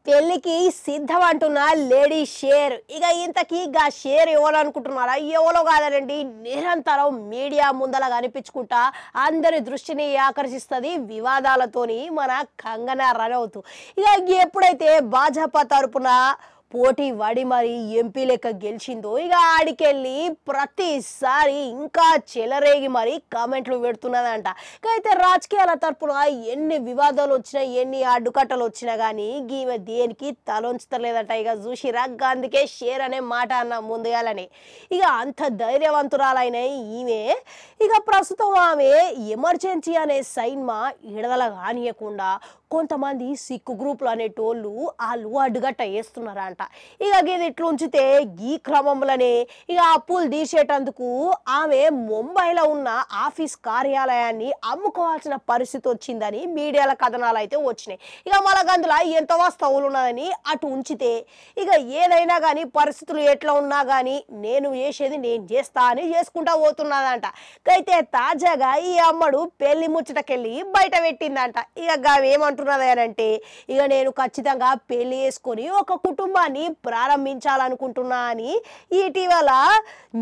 పెళ్లికి సిద్ధం అంటున్న లేడీ షేర్. ఇక ఇంతకీ గా షేర్ ఎవరు అనుకుంటున్నారా? ఎవరో కాదనండి, నిరంతరం మీడియా ముందల కనిపించుకుంటా అందరి దృష్టిని ఆకర్షిస్తుంది వివాదాలతోని మన కంగనా రనౌత్. ఇక ఎప్పుడైతే భాజపా తరపున పోటీ వడి మరి ఎంపీ లెక్క గెలిచిందో ఇక ఆడికెళ్ళి ప్రతిసారి ఇంకా చెలరేగి మరి కామెంట్లు పెడుతున్నదంట. అయితే రాజకీయాల తరపున ఎన్ని వివాదాలు వచ్చినా ఎన్ని అడ్డుకట్టలు వచ్చినా కానీ ఈమె దేనికి తలొంచలేదంట. ఇక చూసిరా, అందుకే షేర్ అనే మాట అన్న ముందుగాలని. ఇక అంత ధైర్యవంతురాలైన ఈమె ఇక ప్రస్తుతం ఆమె ఎమర్జెన్సీ అనే సైన్మా విడుదల కానియకుండా కొంతమంది సిక్కు గ్రూపులు అనేటోళ్ళు వాళ్ళు అడ్డుగట్ట వేస్తున్నారంట. ఇక ఇది ఇట్లా ఉంచితే ఈ క్రమంలోనే ఇక అప్పులు తీసేటందుకు ఆమె ముంబైలో ఉన్న ఆఫీస్ కార్యాలయాన్ని అమ్ముకోవాల్సిన పరిస్థితి వచ్చిందని మీడియాల కథనాలు అయితే వచ్చినాయి. ఇక మన గందులో ఎంత వస్తువులు ఉన్నదని అటు ఉంచితే ఇక ఏదైనా కానీ పరిస్థితులు ఎట్లా ఉన్నా కానీ నేను చేసేది నేను చేస్తా అని చేసుకుంటా పోతున్నదంట. అయితే తాజాగా ఈ అమ్మడు పెళ్లి ముచ్చటకెళ్ళి బయట పెట్టిందంట. ఇక ఏమంటున్నది అంటే, ఇక నేను ఖచ్చితంగా పెళ్లి చేసుకొని ఒక కుటుంబాన్ని ప్రారంభించాలనుకుంటున్నా అని ఇటీవల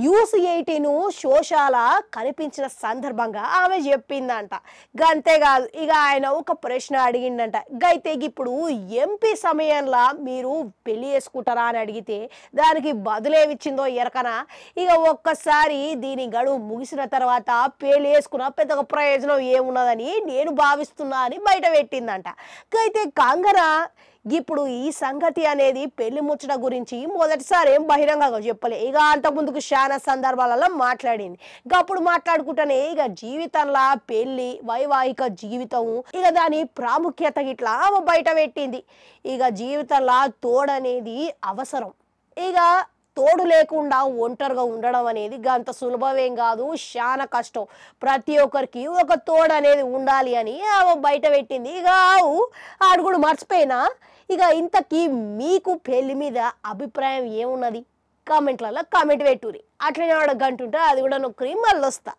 News18 షోషాల కనిపించిన సందర్భంగా ఆమె చెప్పిందంట. గంతేకాదు, ఇక ఆయన ఒక ప్రశ్న అడిగిందంట. అయితే ఇప్పుడు ఎంపీ సమయంలో మీరు పెళ్లి చేసుకుంటారా అని అడిగితే దానికి బదులేమిచ్చిందో ఎరకనా. ఇక ఒక్కసారి దీని గడువు ముగిసిన తర్వాత పెళ్లి చేసుకున్న పెద్దగా ప్రయోజనం ఏమున్నదని నేను భావిస్తున్నా అని బయట పెట్టిందంట. అయితే కంగనా ఇప్పుడు ఈ సంగతి అనేది పెళ్లి ముచ్చట గురించి మొదటిసారి ఏం బహిరంగంగా చెప్పలే. ఇక అంతకుముందుకు చాలా సందర్భాలలో మాట్లాడింది. ఇక అప్పుడు మాట్లాడుకుంటేనే ఇక జీవితంలో పెళ్లి వైవాహిక జీవితం ఇక దాని ప్రాముఖ్యత ఇట్లా ఆమె బయట పెట్టింది. ఇక జీవితంలో తోడనేది అవసరం. ఇక తోడు లేకుండా ఒంటరిగా ఉండడం అనేది అంత సులభమేం కాదు, చాలా కష్టం. ప్రతి ఒక్కరికి ఒక తోడు అనేది ఉండాలి అని ఆమె బయట పెట్టింది. ఇక ఆడుగుడు మర్చిపోయినా. ఇక ఇంతకీ మీకు పెళ్లి మీద అభిప్రాయం ఏమున్నది? కామెంట్లలో కామెంట్ పెట్టుర్రి. అట్లనే గంటుంటే అది కూడా నొక్కరి మళ్ళీ వస్తా.